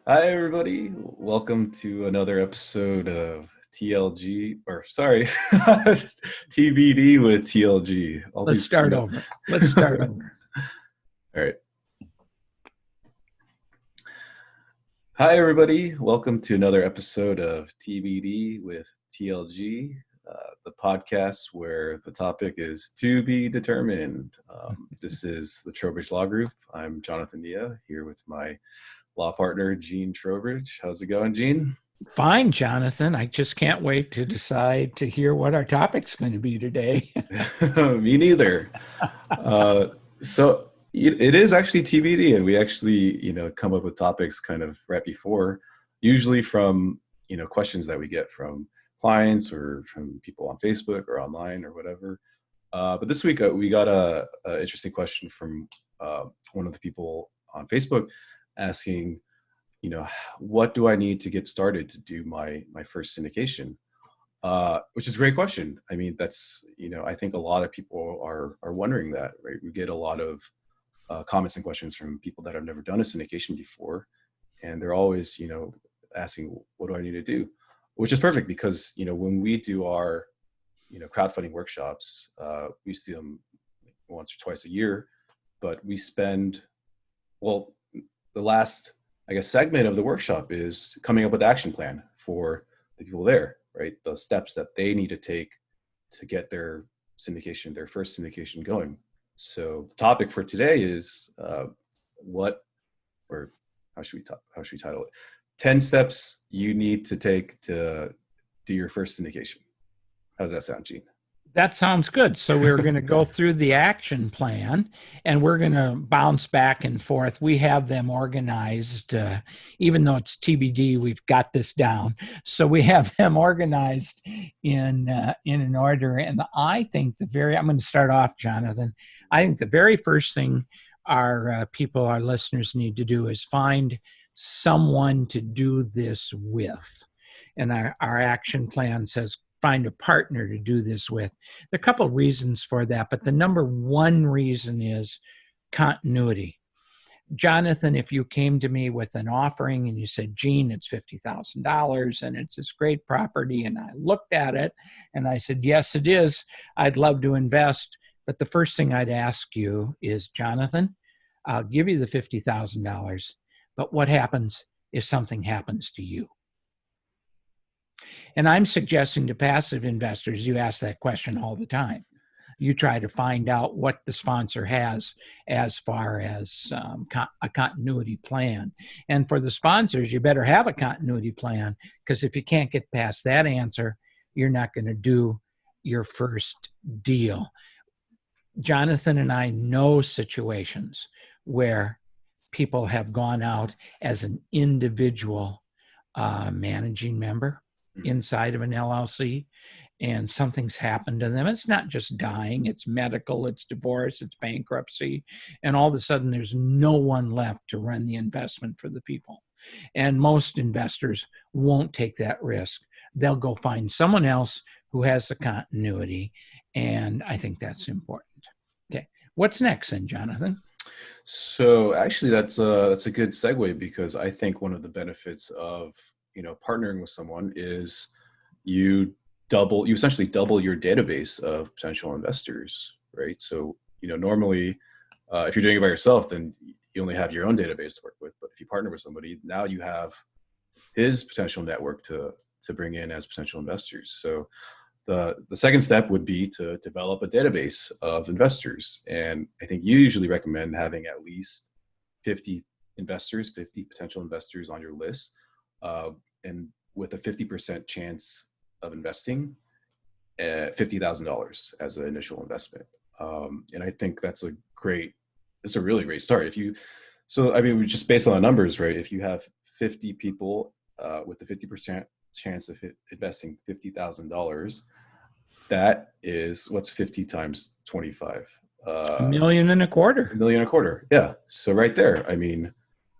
Hi, everybody. Welcome to another episode of TLG, or sorry, TBD with TLG. All Let's these, start over. Let's start over. All right. Hi, everybody. Welcome to another episode of TBD with TLG, the podcast where the topic is to be determined. This is the Trowbridge Law Group. I'm Jonathan Nieh, here with my law partner, Gene Trowbridge. How's it going, Gene? Fine, Jonathan. I just can't wait to decide to hear what our topic's going to be today. Me neither. So it is actually TBD, and we actually, come up with topics kind of right before, usually from, questions that we get from clients or from people on Facebook or online or whatever. But this week we got a interesting question from one of the people on Facebook asking, what do I need to get started to do my first syndication? Which is a great question. I mean, that's, I think a lot of people are wondering that, right? We get a lot of comments and questions from people that have never done a syndication before, and they're always, asking, what do I need to do? Which is perfect because, when we do our, crowdfunding workshops, we used to do them once or twice a year, but we spend, well, the last, I guess, segment of the workshop is coming up with the action plan for the people there, right? The steps that they need to take to get their syndication, their first syndication going. So the topic for today is what, or how should we title it? 10 steps you need to take to do your first syndication. How does that sound, Gene? That sounds good. So we're going to go through the action plan and we're going to bounce back and forth. We have them organized, even though it's TBD, we've got this down. So we have them organized in an order. And I think I'm going to start off, Jonathan. I think the very first thing our listeners need to do is find someone to do this with. And our action plan says find a partner to do this with. There are a couple of reasons for that, but the number one reason is continuity. Jonathan, if you came to me with an offering and you said, Gene, it's $50,000 and it's this great property, and I looked at it and I said, yes, it is. I'd love to invest. But the first thing I'd ask you is, Jonathan, I'll give you the $50,000, but what happens if something happens to you? And I'm suggesting to passive investors, you ask that question all the time. You try to find out what the sponsor has as far as a continuity plan. And for the sponsors, you better have a continuity plan, because if you can't get past that answer, you're not going to do your first deal. Jonathan and I know situations where people have gone out as an individual managing member inside of an LLC, and something's happened to them. It's not just dying, it's medical, it's divorce, it's bankruptcy, and all of a sudden there's no one left to run the investment for the people. And most investors won't take that risk. They'll go find someone else who has the continuity, and I think that's important. Okay, what's next then, Jonathan? So actually, that's a good segue, because I think one of the benefits of partnering with someone is you essentially double your database of potential investors, right? So normally, if you're doing it by yourself, then you only have your own database to work with. But if you partner with somebody, now you have his potential network to bring in as potential investors. So the second step would be to develop a database of investors. And I think you usually recommend having at least 50 potential investors on your list, and with a 50% chance of investing $50,000 as an initial investment. And I think it's a really great start. We just based on the numbers, right? If you have 50 people with the 50% chance of investing $50,000, that is, what's 50 times 25? $1.25 million. $1.25 million. Yeah. So right there, I mean,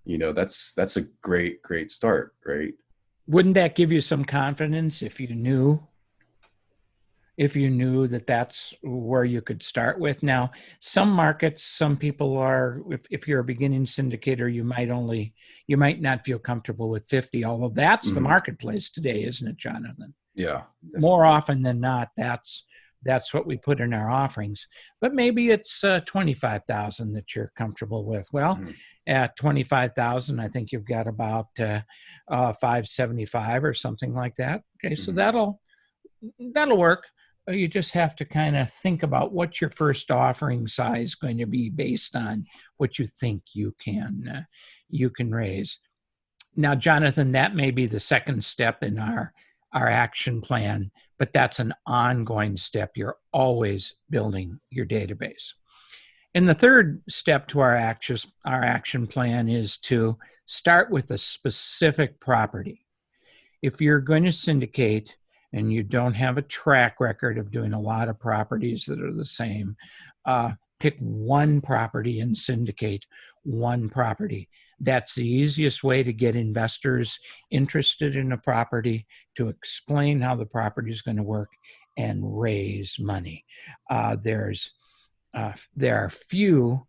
that's a great start, right? Wouldn't that give you some confidence if you knew if you knew that that's where you could start with. Now, some markets, some people are, if you're a beginning syndicator, you might not feel comfortable with 50, although that's the marketplace today, isn't it, Jonathan? Yeah. More often than not, that's what we put in our offerings. But maybe it's 25,000 that you're comfortable with. Well, at 25,000, I think you've got about 575 or something like that. Okay, so that'll work. You just have to kind of think about what's your first offering size going to be based on what you think you can raise. Now, Jonathan, that may be the second step in our action plan, but that's an ongoing step. You're always building your database. And the third step to our action plan is to start with a specific property. If you're going to syndicate and you don't have a track record of doing a lot of properties that are the same, pick one property and syndicate one property. That's the easiest way to get investors interested in a property, to explain how the property is going to work, and raise money. There are few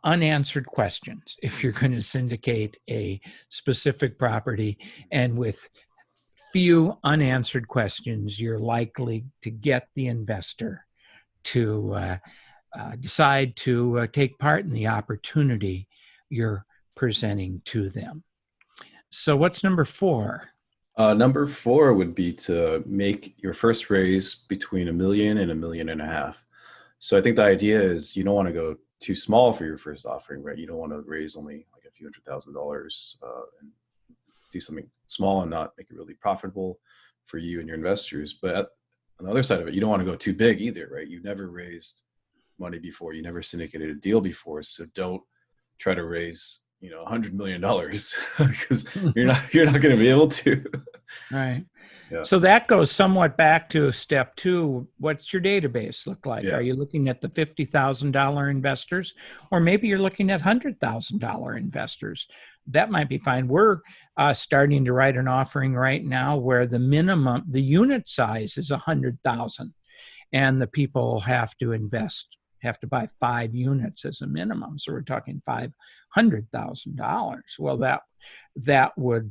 unanswered questions if you're going to syndicate a specific property, and with few unanswered questions, you're likely to get the investor to decide to take part in the opportunity you're presenting to them. So what's number 4? Number 4 would be to make your first raise between $1 million and $1.5 million. So I think the idea is you don't want to go too small for your first offering, right? You don't want to raise only like a few $100,000 and do something small and not make it really profitable for you and your investors. But on the other side of it, you don't want to go too big either, right? You've never raised money before. You never syndicated a deal before. So don't try to raise, $100 million because you're not going to be able to. Right. Yeah. So that goes somewhat back to step 2. What's your database look like? Yeah. Are you looking at the $50,000 investors, or maybe you're looking at $100,000 investors? That might be fine. We're starting to write an offering right now where the unit size is 100,000, and the people have to buy 5 units as a minimum. So we're talking $500,000. Well, that would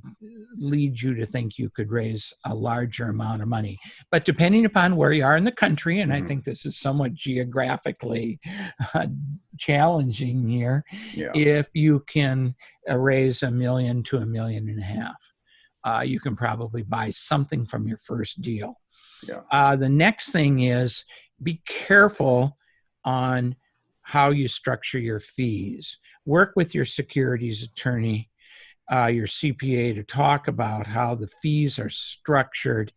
lead you to think you could raise a larger amount of money. But depending upon where you are in the country, and I think this is somewhat geographically challenging here, if you can raise $1 million to $1.5 million, you can probably buy something from your first deal. Yeah. The next thing is be careful on how you structure your fees. Work with your securities attorney, your CPA, to talk about how the fees are structured.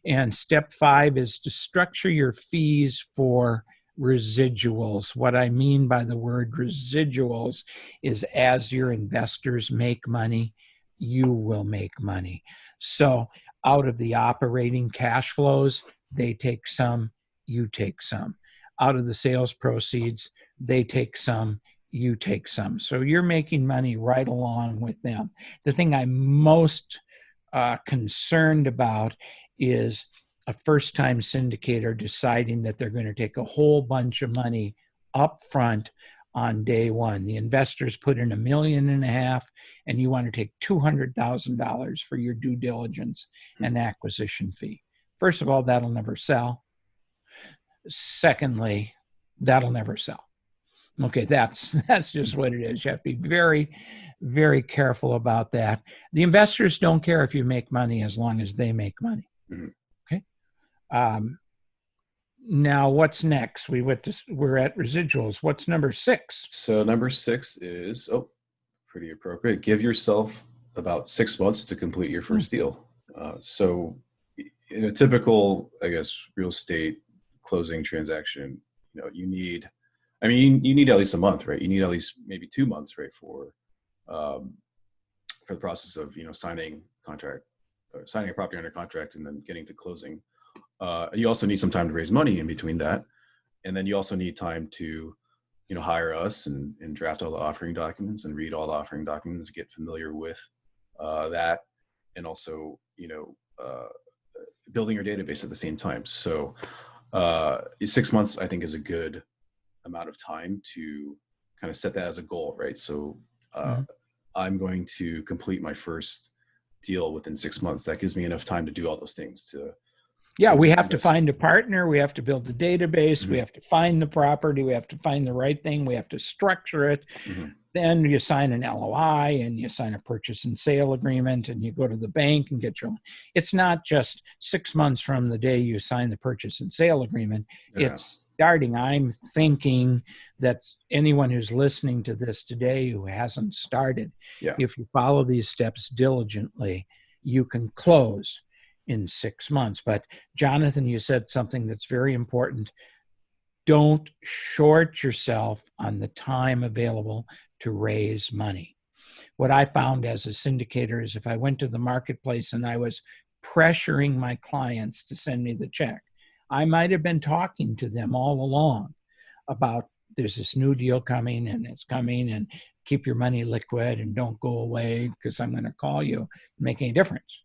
And step 5 is to structure your fees for residuals. What I mean by the word residuals is as your investors make money, you will make money. So out of the operating cash flows, they take some, you take some. Out of the sales proceeds, they take some, you take some. So you're making money right along with them. The thing I'm most concerned about is a first-time syndicator deciding that they're going to take a whole bunch of money up front on day one. The investors put in $1.5 million, and you want to take $200,000 for your due diligence and acquisition fee. First of all, that'll never sell. Secondly, that'll never sell. Okay, that's just what it is. You have to be very, very careful about that. The investors don't care if you make money as long as they make money. Okay. Now, what's next? We're at residuals. What's number 6? So number 6 is pretty appropriate. Give yourself about 6 months to complete your first deal. So in a typical, real estate closing transaction, you need at least a month, right? You need at least maybe 2 months, right, for the process of signing a property under contract and then getting to closing. You also need some time to raise money in between that, and then you also need time to hire us and draft all the offering documents and read all the offering documents, get familiar with that, and also building your database at the same time. So 6 months, I think, is a good amount of time to kind of set that as a goal, right? So I'm going to complete my first deal within 6 months. That gives me enough time to do all those things. We have to find a partner. We have to build a database. We have to find the property. We have to find the right thing. We have to structure it. Then you sign an LOI and you sign a purchase and sale agreement and you go to the bank and get your loan. It's not just 6 months from the day you sign the purchase and sale agreement. It's starting. I'm thinking that anyone who's listening to this today who hasn't started, if you follow these steps diligently, you can close in 6 months. But Jonathan, you said something that's very important. Don't short yourself on the time available to raise money. What I found as a syndicator is if I went to the marketplace and I was pressuring my clients to send me the check, I might have been talking to them all along about there's this new deal coming and it's coming and keep your money liquid and don't go away because I'm going to call you. Make any difference.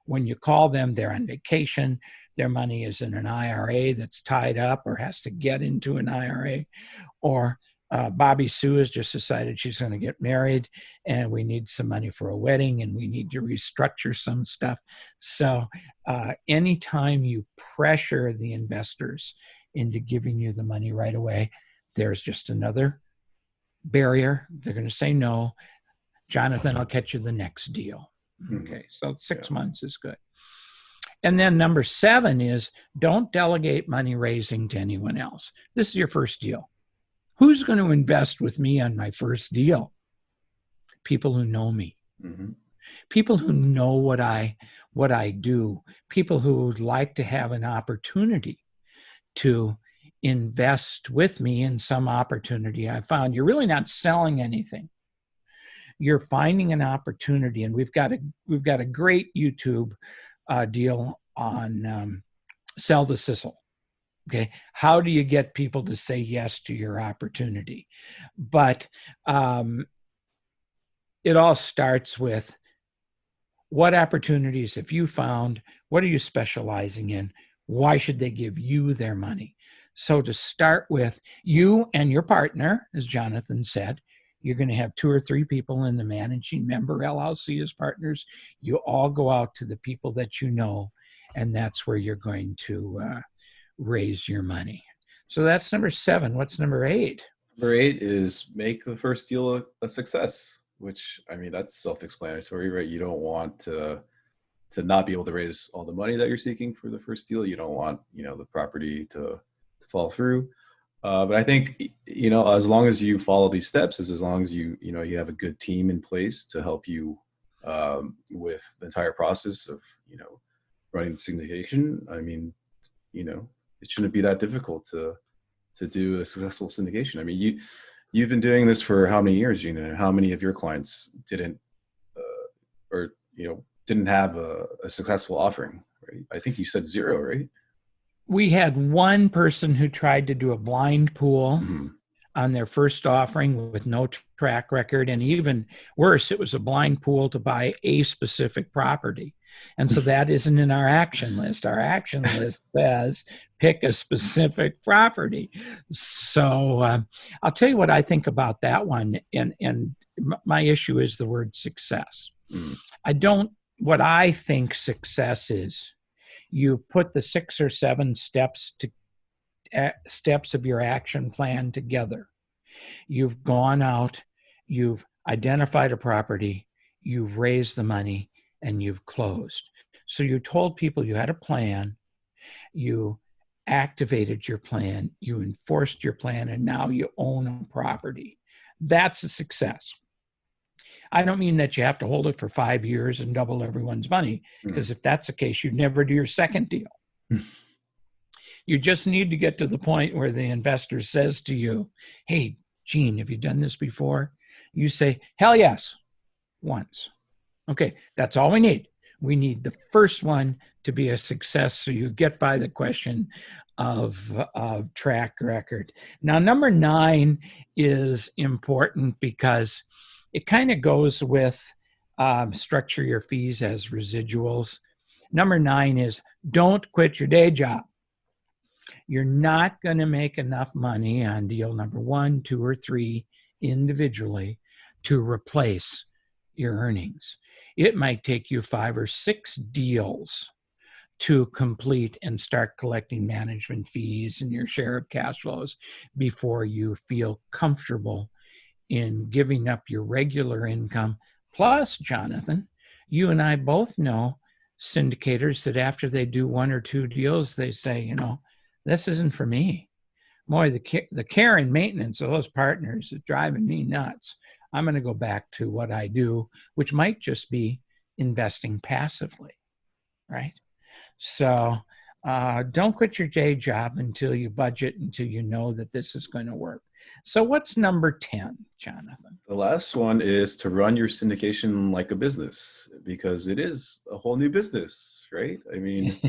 When you call them, they're on vacation. Their money is in an IRA that's tied up or has to get into an IRA. Or Bobby Sue has just decided she's going to get married and we need some money for a wedding and we need to restructure some stuff. So anytime you pressure the investors into giving you the money right away, there's just another barrier. They're going to say no. Jonathan, I'll catch you the next deal. Okay, so 6 months is good. And then number 7 is don't delegate money raising to anyone else. This is your first deal. Who's going to invest with me on my first deal? People who know me. People who know what I do. People who would like to have an opportunity to invest with me in some opportunity I found. You're really not selling anything. You're finding an opportunity, and we've got a great YouTube deal on Sell the Sizzle. Okay, how do you get people to say yes to your opportunity? But it all starts with what opportunities have you found? What are you specializing in? Why should they give you their money? So to start with, you and your partner, as Jonathan said, you're going to have 2 or 3 people in the managing member LLC as partners. You all go out to the people that you know, and that's where you're going to raise your money. So that's number 7. What's number 8? Number 8 is make the first deal a success, which, I mean, that's self-explanatory, right? You don't want to not be able to raise all the money that you're seeking for the first deal. You don't want, the property to fall through. But I think, as long as you follow these steps, as long as you have a good team in place to help you with the entire process of, running the syndication. I mean, it shouldn't be that difficult to do a successful syndication. I mean, you've been doing this for how many years, Gene? And how many of your clients didn't have a successful offering, right? I think you said 0, right? We had one person who tried to do a blind pool on their first offering with no track record. And even worse, it was a blind pool to buy a specific property. And so that isn't in our action list. Our action list says pick a specific property. So I'll tell you what I think about that one. And my issue is the word success. What I think success is, you put the 6 or 7 steps of your action plan together. You've gone out, you've identified a property, you've raised the money, and you've closed. So you told people you had a plan, you activated your plan, you enforced your plan, and now you own a property. That's a success. I don't mean that you have to hold it for 5 years and double everyone's money, because if that's the case, you'd never do your second deal. You just need to get to the point where the investor says to you, hey, Gene, have you done this before? You say, hell yes, once. Okay, that's all we need. We need the first one to be a success, so you get by the question of track record. Now, number 9 is important because it kind of goes with structure your fees as residuals. Number 9 is don't quit your day job. You're not going to make enough money on deal number 1, 2, or 3 individually to replace your earnings. It might take you 5 or 6 deals to complete and start collecting management fees and your share of cash flows before you feel comfortable in giving up your regular income. Plus, Jonathan, you and I both know syndicators that after they do 1 or 2 deals, they say, this isn't for me. Boy, the care and maintenance of those partners is driving me nuts. I'm going to go back to what I do, which might just be investing passively, right? So don't quit your day job until you budget, until you know that this is going to work. So what's number 10, Jonathan? The last one is to run your syndication like a business, because it is a whole new business, right? I mean,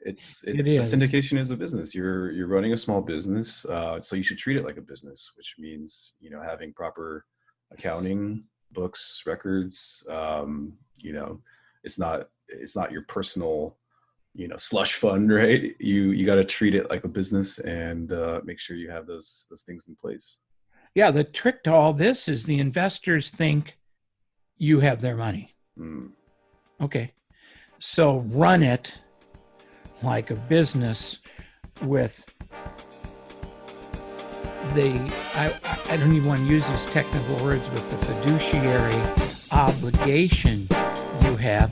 It is. A syndication is a business. You're running a small business, so you should treat it like a business, which means having proper accounting, books, records. It's not your personal slush fund, right? You got to treat it like a business and make sure you have those things in place. Yeah, the trick to all this is the investors think you have their money. Okay, so run it like a business with I don't even want to use these technical words, with the fiduciary obligation you have